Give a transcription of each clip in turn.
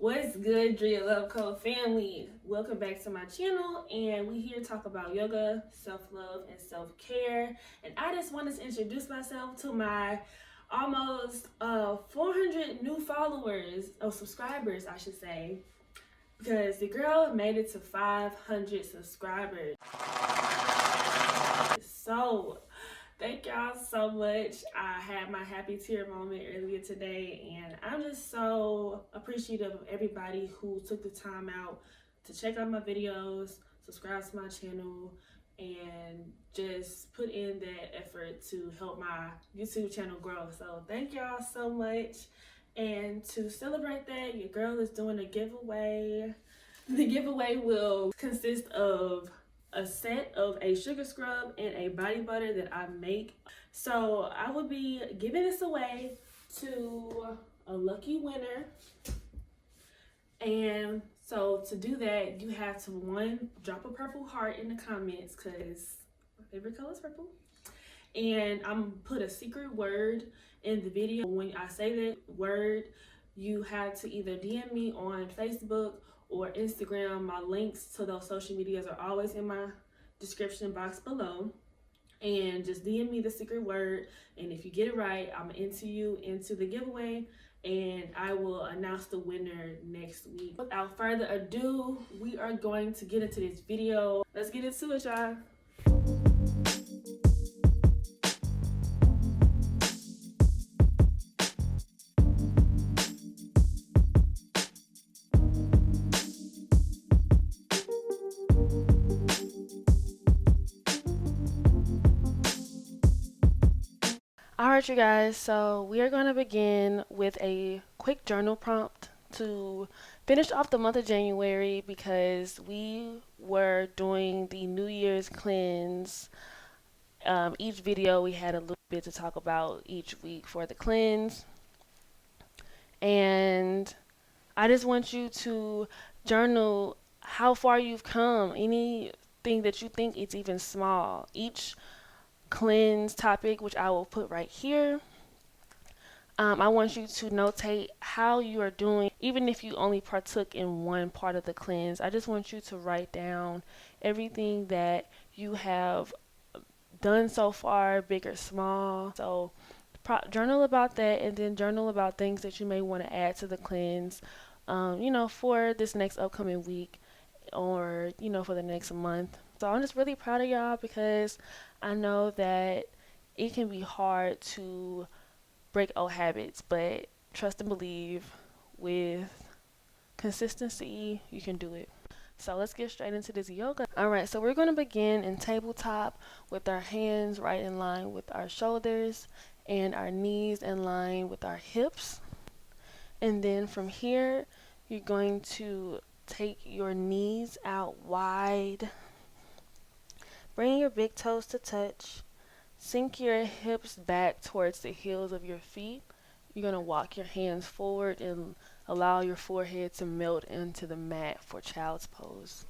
What's good, Drea Love Code family? Welcome back to my channel, and we here to talk about yoga, self-love, and self-care. And I just wanted to introduce myself to my almost 400 new followers, or subscribers, I should say, because the girl made it to 500 subscribers. So thank y'all so much. I had my happy tear moment earlier today, and I'm just so appreciative of everybody who took the time out to check out my videos, subscribe to my channel, and just put in that effort to help my YouTube channel grow. So thank y'all so much. And to celebrate that, your girl is doing a giveaway. The giveaway will consist of a set of a sugar scrub and a body butter that I make. So I will be giving this away to a lucky winner. And so to do that, you have to, one, drop a purple heart in the comments, because my favorite color is purple. And I'm gonna put a secret word in the video. When I say that word, you have to either DM me on Facebook or Instagram. My links to those social medias are always in my description box below. And just DM me the secret word, and if you get it right, I'm gonna enter you into the giveaway, and I will announce the winner next week. Without further ado, we are going to get into this video. Let's get into it, y'all. Alright, you guys, so we are going to begin with a quick journal prompt to finish off the month of January, because we were doing the New Year's cleanse. Each video we had a little bit to talk about each week for the cleanse, and I just want you to journal how far you've come, anything that you think is even small. Each cleanse topic, which I will put right here, I want you to notate how you are doing. Even if you only partook in one part of the cleanse, I just want you to write down everything that you have done so far, big or small. So journal about that, and then journal about things that you may want to add to the cleanse, for this next upcoming week, or for the next month. So I'm just really proud of y'all, because I know that it can be hard to break old habits, but trust and believe, with consistency, you can do it. So let's get straight into this yoga. Alright, so we're going to begin in tabletop with our hands right in line with our shoulders and our knees in line with our hips. And then from here, you're going to take your knees out wide. Bring your big toes to touch. Sink your hips back towards the heels of your feet. You're going to walk your hands forward and allow your forehead to melt into the mat for child's pose.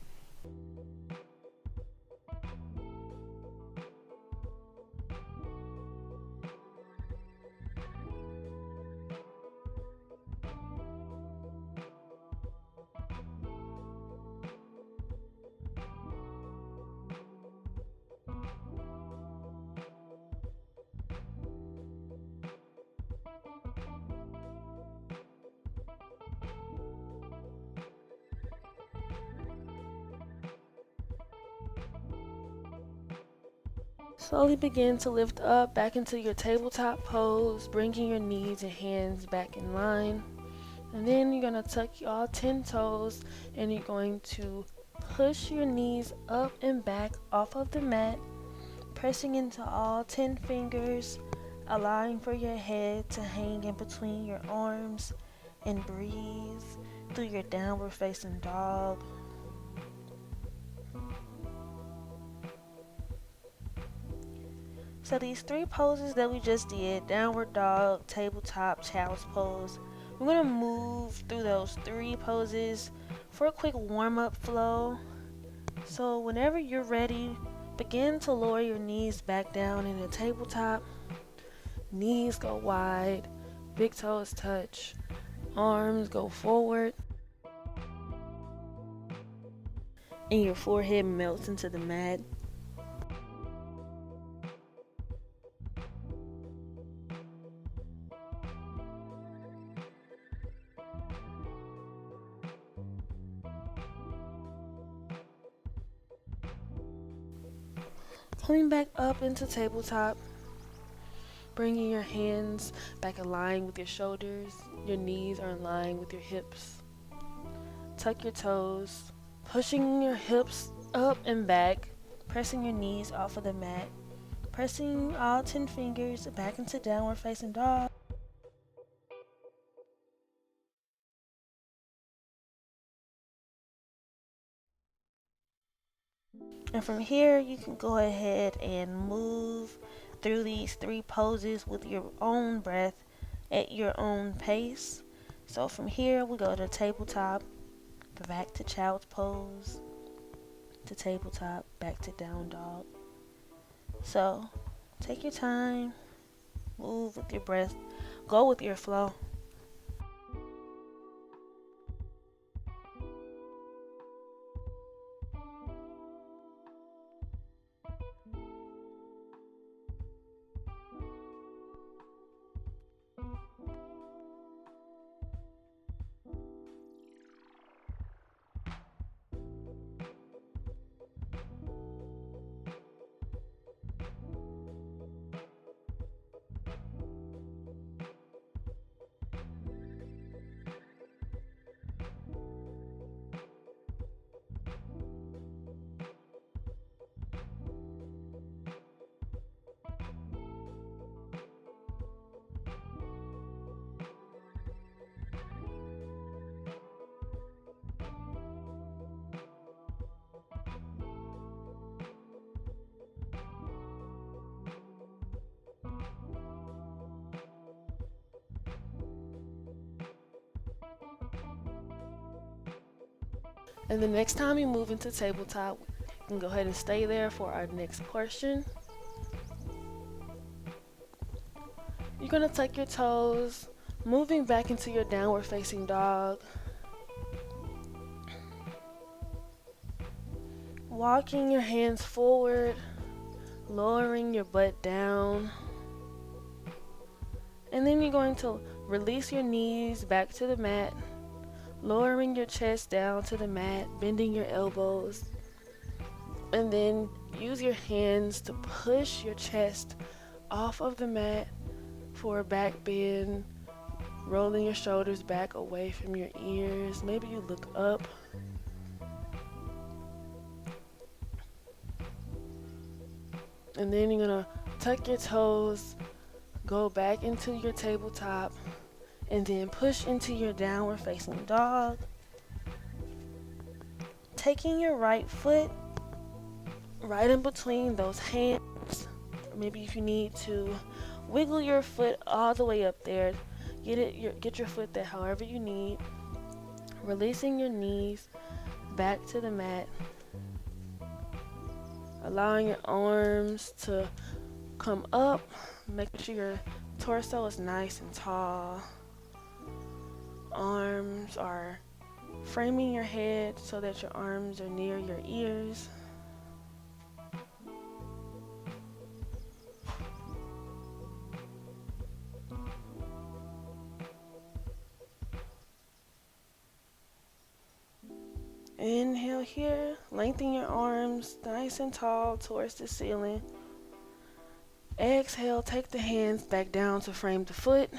Slowly begin to lift up back into your tabletop pose, bringing your knees and hands back in line. And then you're going to tuck all 10 toes, and you're going to push your knees up and back off of the mat, pressing into all 10 fingers, allowing for your head to hang in between your arms, and breathe through your downward facing dog. So these 3 poses that we just did, downward dog, tabletop, child's pose, we're going to move through those 3 poses for a quick warm-up flow. So whenever you're ready, begin to lower your knees back down in the tabletop. Knees go wide, big toes touch, arms go forward. and your forehead melts into the mat. Coming back up into tabletop, bringing your hands back in line with your shoulders. Your knees are in line with your hips. Tuck your toes, pushing your hips up and back, pressing your knees off of the mat, pressing all 10 fingers back into downward facing dog. And from here, you can go ahead and move through these 3 poses with your own breath at your own pace. So from here, we go to tabletop, back to child's pose, to tabletop, back to down dog. So take your time, move with your breath, go with your flow. And the next time you move into tabletop, you can go ahead and stay there for our next portion. You're going to tuck your toes, moving back into your downward facing dog. Walking your hands forward, lowering your butt down. And then you're going to release your knees back to the mat, lowering your chest down to the mat, bending your elbows. And then use your hands to push your chest off of the mat for a back bend, rolling your shoulders back away from your ears. Maybe you look up. And then you're gonna tuck your toes, go back into your tabletop, and then push into your downward facing dog. Taking your right foot right in between those hands. Maybe if you need to wiggle your foot all the way up there, get your foot there however you need. Releasing your knees back to the mat. Allowing your arms to come up, making sure your torso is nice and tall. Arms are framing your head so that your arms are near your ears. Inhale here, lengthen your arms nice and tall towards the ceiling. Exhale, take the hands back down to frame the foot.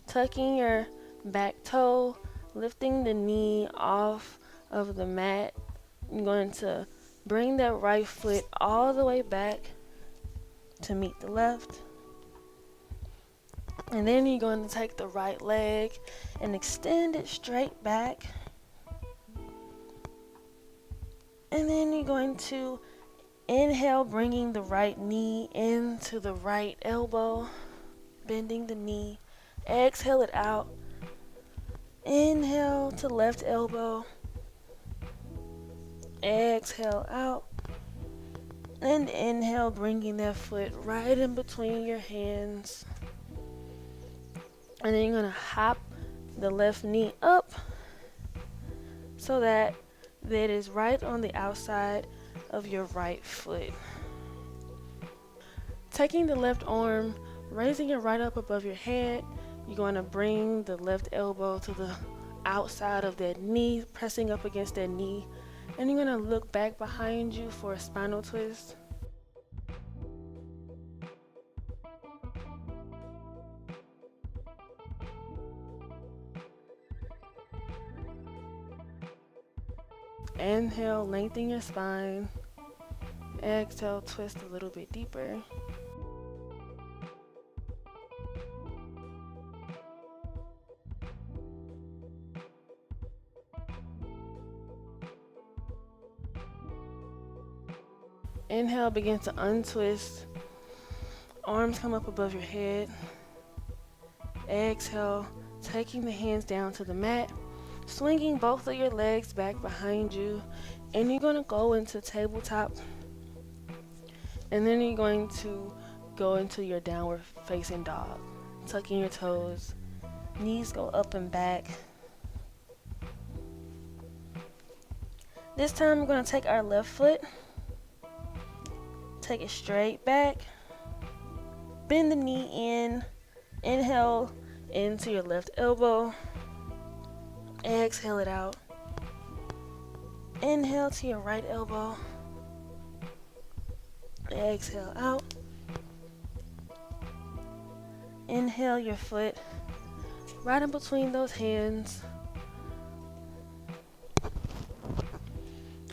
Tucking your back toe, lifting the knee off of the mat. You're going to bring that right foot all the way back to meet the left. And then you're going to take the right leg and extend it straight back. And then you're going to inhale, bringing the right knee into the right elbow, bending the knee. Exhale it out. Inhale to left elbow. Exhale out. And inhale, bringing that foot right in between your hands. And then you're going to hop the left knee up so that it is right on the outside of your right foot. Taking the left arm, raising it right up above your head, you're going to bring the left elbow to the outside of that knee, pressing up against that knee, and you're going to look back behind you for a spinal twist. Inhale, lengthen your spine. Exhale, twist a little bit deeper. Inhale, begin to untwist. Arms come up above your head. Exhale, taking the hands down to the mat, swinging both of your legs back behind you, and you're going to go into tabletop, and then you're going to go into your downward facing dog, tucking your toes, knees go up and back. This time we're going to take our left foot, take it straight back, bend the knee in, inhale into your left elbow, exhale it out, inhale to your right elbow, exhale out, inhale your foot right in between those hands,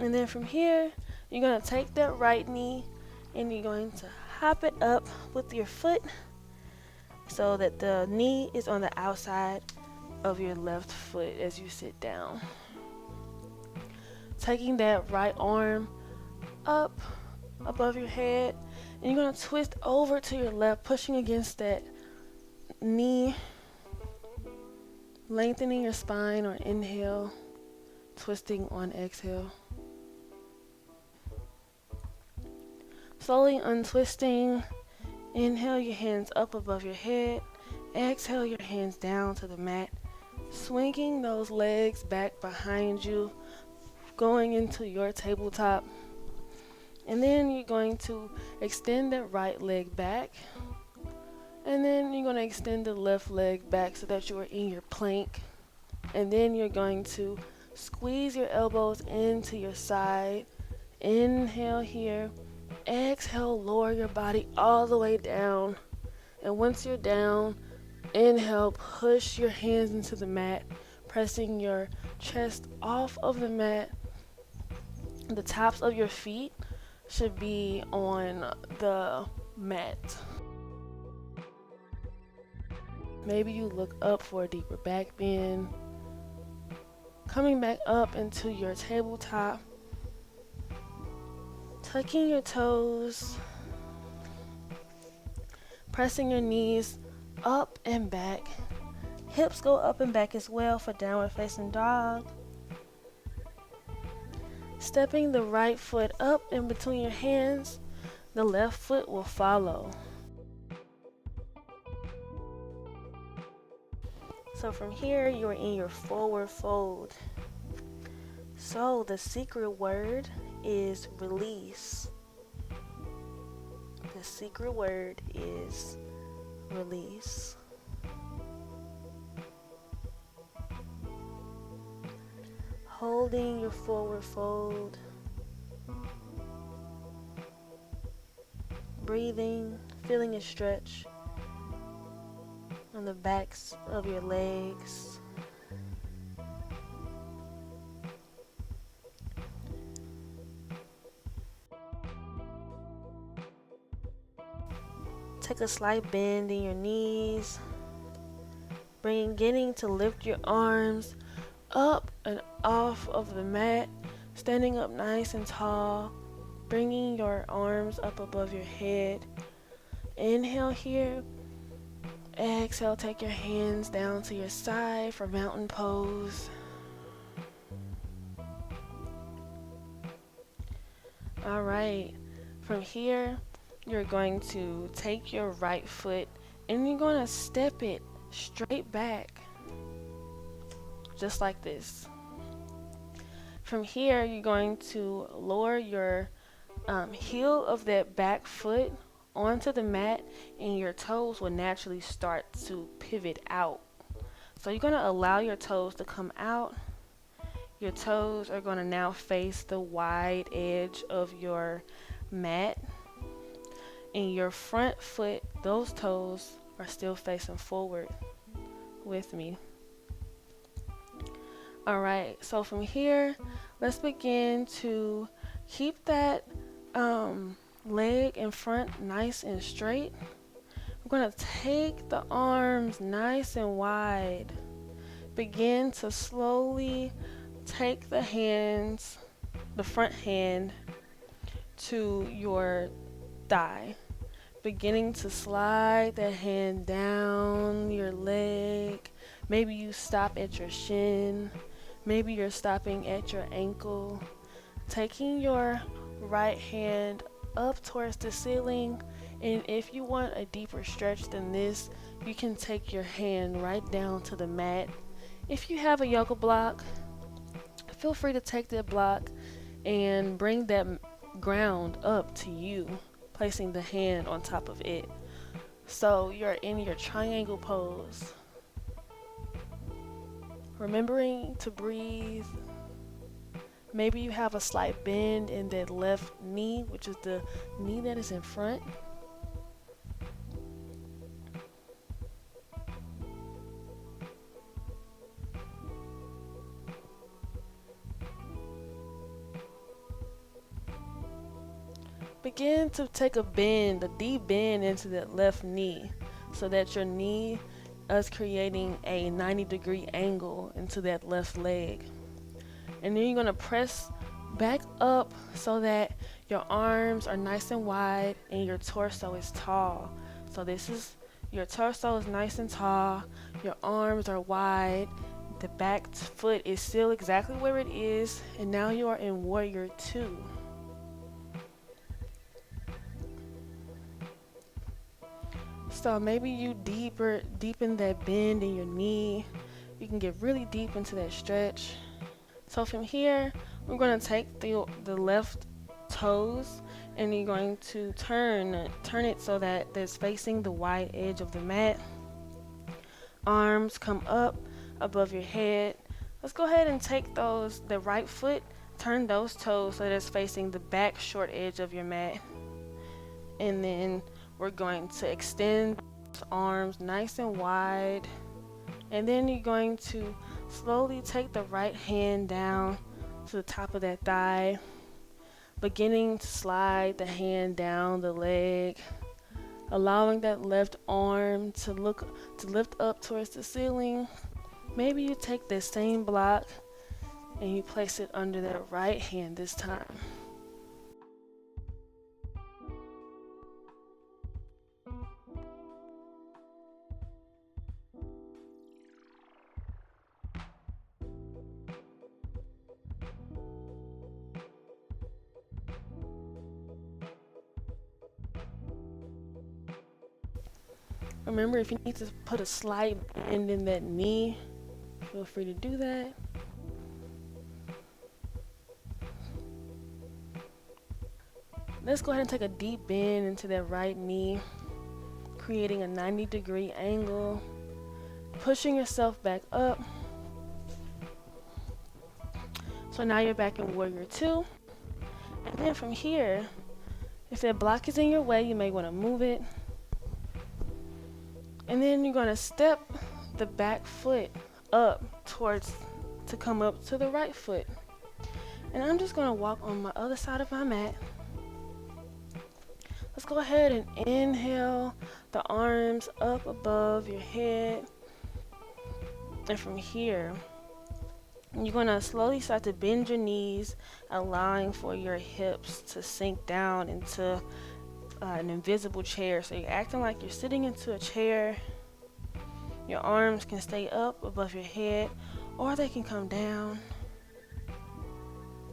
and then from here you're going to take that right knee and you're going to hop it up with your foot so that the knee is on the outside of your left foot as you sit down. Taking that right arm up above your head, and you're going to twist over to your left, pushing against that knee, lengthening your spine or inhale, twisting on exhale. Slowly untwisting. Inhale your hands up above your head. Exhale your hands down to the mat. Swinging those legs back behind you, going into your tabletop. And then you're going to extend that right leg back. And then you're going to extend the left leg back so that you are in your plank. And then you're going to squeeze your elbows into your side. Inhale here. Exhale, lower your body all the way down. And once you're down, inhale, push your hands into the mat, pressing your chest off of the mat. The tops of your feet should be on the mat. Maybe you look up for a deeper back bend. Coming back up into your tabletop. Tucking your toes, pressing your knees up and back. Hips go up and back as well for downward facing dog. Stepping the right foot up in between your hands, the left foot will follow. So from here, you're in your forward fold. So the secret word is release. The secret word is release. Holding your forward fold. Breathing, feeling a stretch on the backs of your legs. Take a slight bend in your knees. Getting to lift your arms up and off of the mat. Standing up nice and tall. Bringing your arms up above your head. Inhale here. Exhale, take your hands down to your side for mountain pose. All right, from here, you're going to take your right foot and you're going to step it straight back, just like this. From here, you're going to lower your heel of that back foot onto the mat, and your toes will naturally start to pivot out. So you're going to allow your toes to come out. Your toes are going to now face the wide edge of your mat, and your front foot, those toes are still facing forward with me. Alright, so from here, let's begin to keep that leg in front nice and straight. We're going to take the arms nice and wide. Begin to slowly take the hands, the front hand, to your thigh. Beginning to slide the hand down your leg. Maybe you stop at your shin. Maybe you're stopping at your ankle. Taking your right hand up towards the ceiling, and if you want a deeper stretch than this, you can take your hand right down to the mat. If you have a yoga block, feel free to take that block and bring that ground up to you, placing the hand on top of it. So you're in your triangle pose. Remembering to breathe. Maybe you have a slight bend in that left knee, which is the knee that is in front. Begin to take a bend, a deep bend into that left knee, so that your knee is creating a 90-degree angle into that left leg. And then you're going to press back up so that your arms are nice and wide and your torso is tall. So this is, your torso is nice and tall, your arms are wide, the back foot is still exactly where it is, and now you are in Warrior 2. So maybe you deepen that bend in your knee. You can get really deep into that stretch. So from here, we're going to take the left toes, and you're going to turn it so that it's facing the wide edge of the mat. Arms come up above your head. Let's go ahead and take the right foot, turn those toes so that it's facing the back short edge of your mat. And then we're going to extend those arms nice and wide. And then you're going to slowly take the right hand down to the top of that thigh, beginning to slide the hand down the leg, allowing that left arm to lift up towards the ceiling. Maybe you take this same block and you place it under that right hand this time. Remember, if you need to put a slight bend in that knee, feel free to do that. Let's go ahead and take a deep bend into that right knee, creating a 90-degree angle, pushing yourself back up. So now you're back in Warrior 2. And then from here, if that block is in your way, you may want to move it. And then you're going to step the back foot up to come up to the right foot. And I'm just going to walk on my other side of my mat. Let's go ahead and inhale the arms up above your head. And from here, you're going to slowly start to bend your knees, allowing for your hips to sink down into an invisible chair. So you're acting like you're sitting into a chair. Your arms can stay up above your head, or they can come down.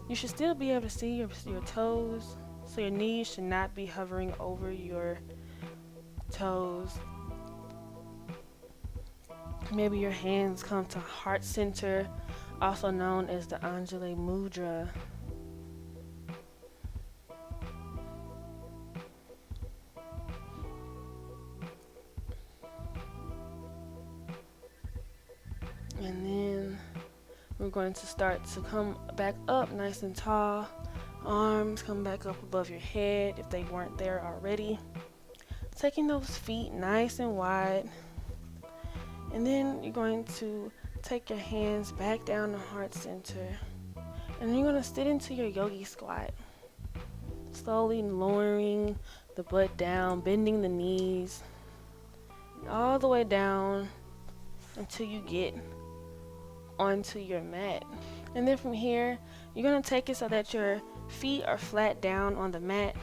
You should still be able to see your toes, so your knees should not be hovering over your toes. Maybe your hands come to heart center, also known as the Anjali Mudra. And then we're going to start to come back up nice and tall. Arms come back up above your head if they weren't there already. Taking those feet nice and wide. And then you're going to take your hands back down the heart center. And you're going to sit into your yogi squat. Slowly lowering the butt down, bending the knees all the way down until you get onto your mat. And then from here, you're going to take it so that your feet are flat down on the mat.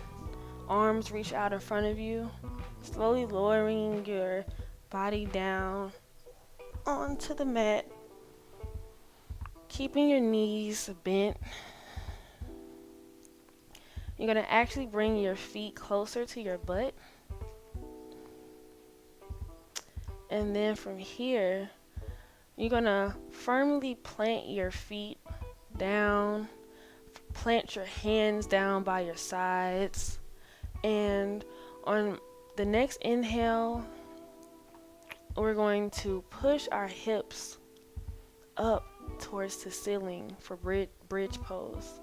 Arms reach out in front of you. Slowly lowering your body down onto the mat. Keeping your knees bent. You're going to actually bring your feet closer to your butt. And then from here, you're going to firmly plant your feet down. Plant your hands down by your sides. And on the next inhale, we're going to push our hips up towards the ceiling for bridge pose.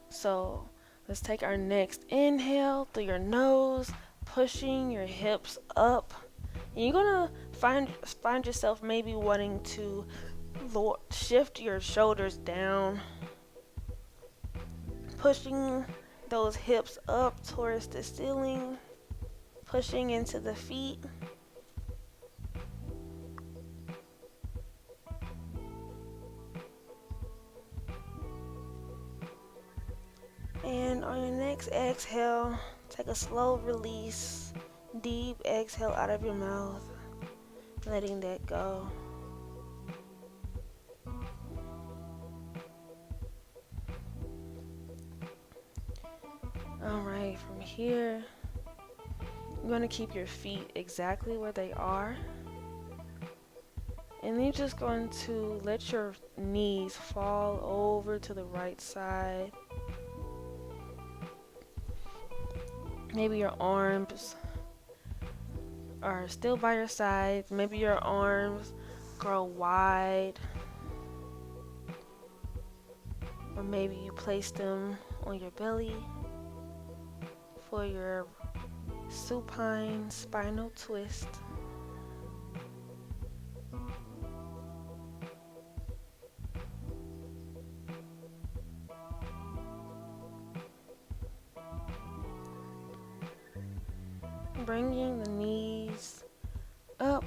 So let's take our next inhale through your nose, pushing your hips up. And you're gonna find yourself maybe wanting to shift your shoulders down, pushing those hips up towards the ceiling, pushing into the feet. And on your next exhale, take a slow release, deep exhale out of your mouth, letting that go. Alright, from here, you're going to keep your feet exactly where they are. And then you're just going to let your knees fall over to the right side. Maybe your arms are still by your sides. Maybe your arms grow wide. Or maybe you place them on your belly for your supine spinal twist. Bringing the knees up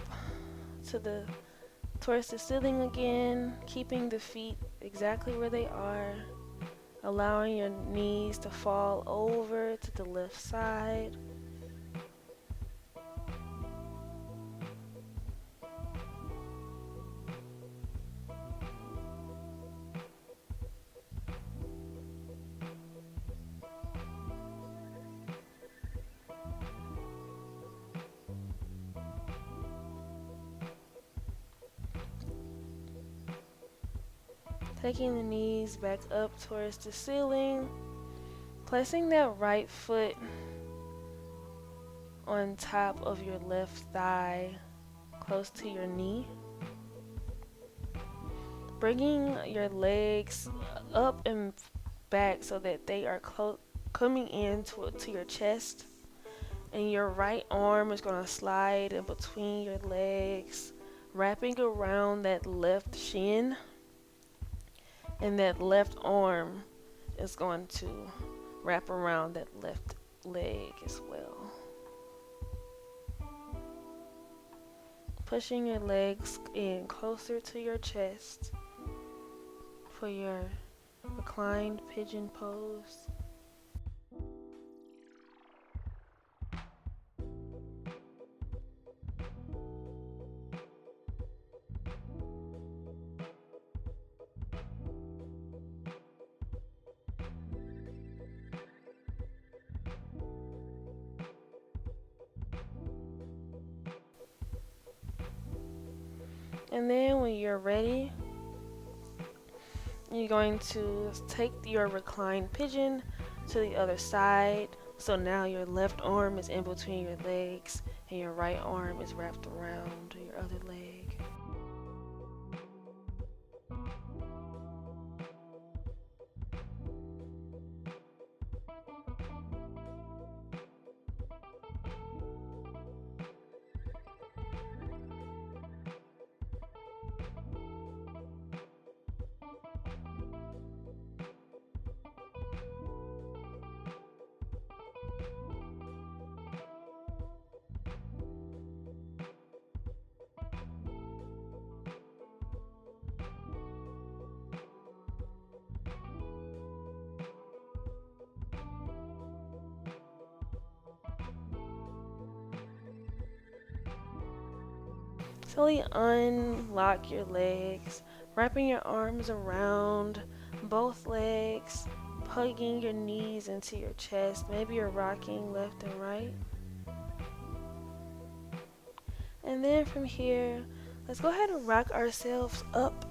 towards the ceiling again, keeping the feet exactly where they are, allowing your knees to fall over to the left side. Taking the knees back up towards the ceiling, placing that right foot on top of your left thigh, close to your knee. Bringing your legs up and back so that they are coming in to your chest. And your right arm is going to slide in between your legs, wrapping around that left shin. And that left arm is going to wrap around that left leg as well. Pushing your legs in closer to your chest for your reclined pigeon pose. And then when you're ready, You're going to take your reclined pigeon to the other side. So now your left arm is in between your legs and your right arm is wrapped around your other leg. Slowly unlock your legs, wrapping your arms around both legs, hugging your knees into your chest. Maybe you're rocking left and right. And then from here, let's go ahead and rock ourselves up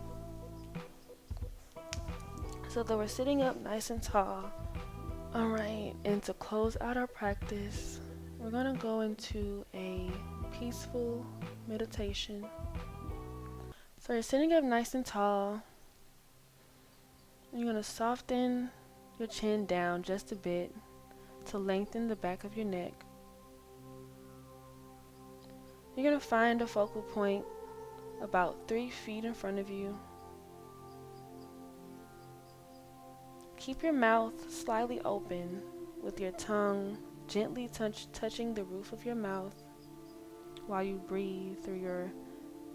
so that we're sitting up nice and tall. Alright, and to close out our practice, we're going to go into a peaceful meditation. So you're sitting up nice and tall. You're going to soften your chin down just a bit to lengthen the back of your neck. You're going to find a focal point about 3 feet in front of you. Keep your mouth slightly open with your tongue gently touching the roof of your mouth while you breathe through your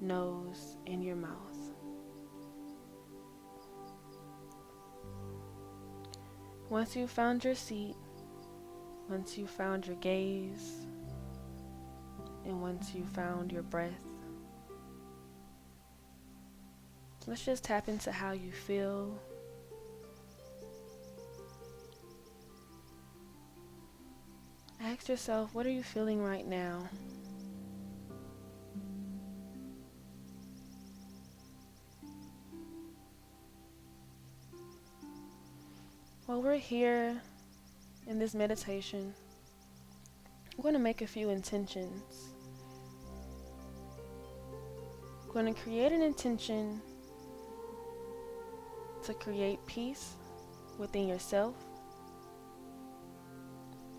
nose and your mouth. Once you've found your seat, once you've found your gaze, and once you've found your breath, let's just tap into how you feel. Ask yourself, what are you feeling right now? While we're here in this meditation, we're going to make a few intentions. We're going to create an intention to create peace within yourself,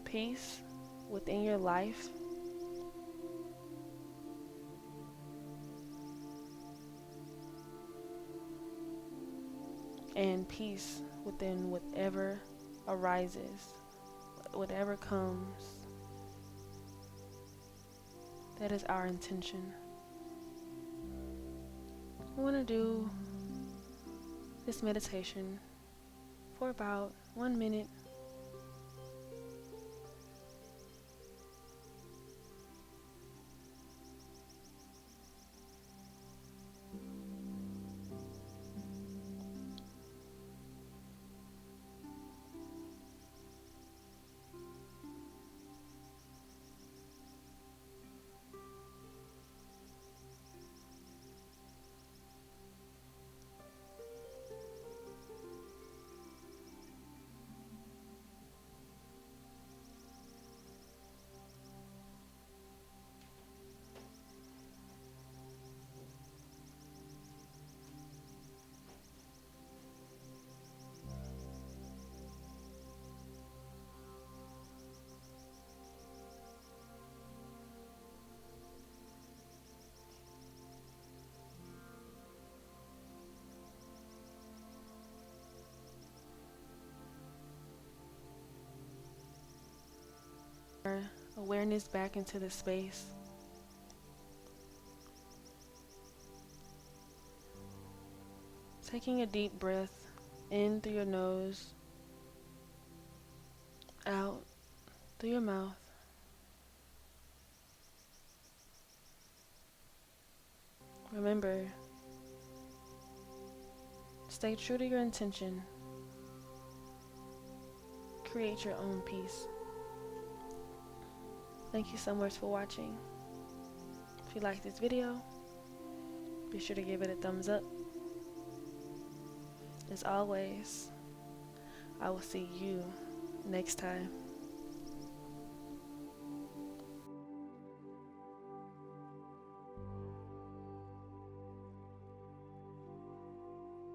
peace within your life, and peace within whatever arises, whatever comes. That is our intention. We want to do this meditation for about 1 minute. Awareness back into the space. Taking a deep breath in through your nose, out through your mouth. Remember, stay true to your intention. Create your own peace. Thank you so much for watching. If you like this video, be sure to give it a thumbs up. As always, I will see you next time.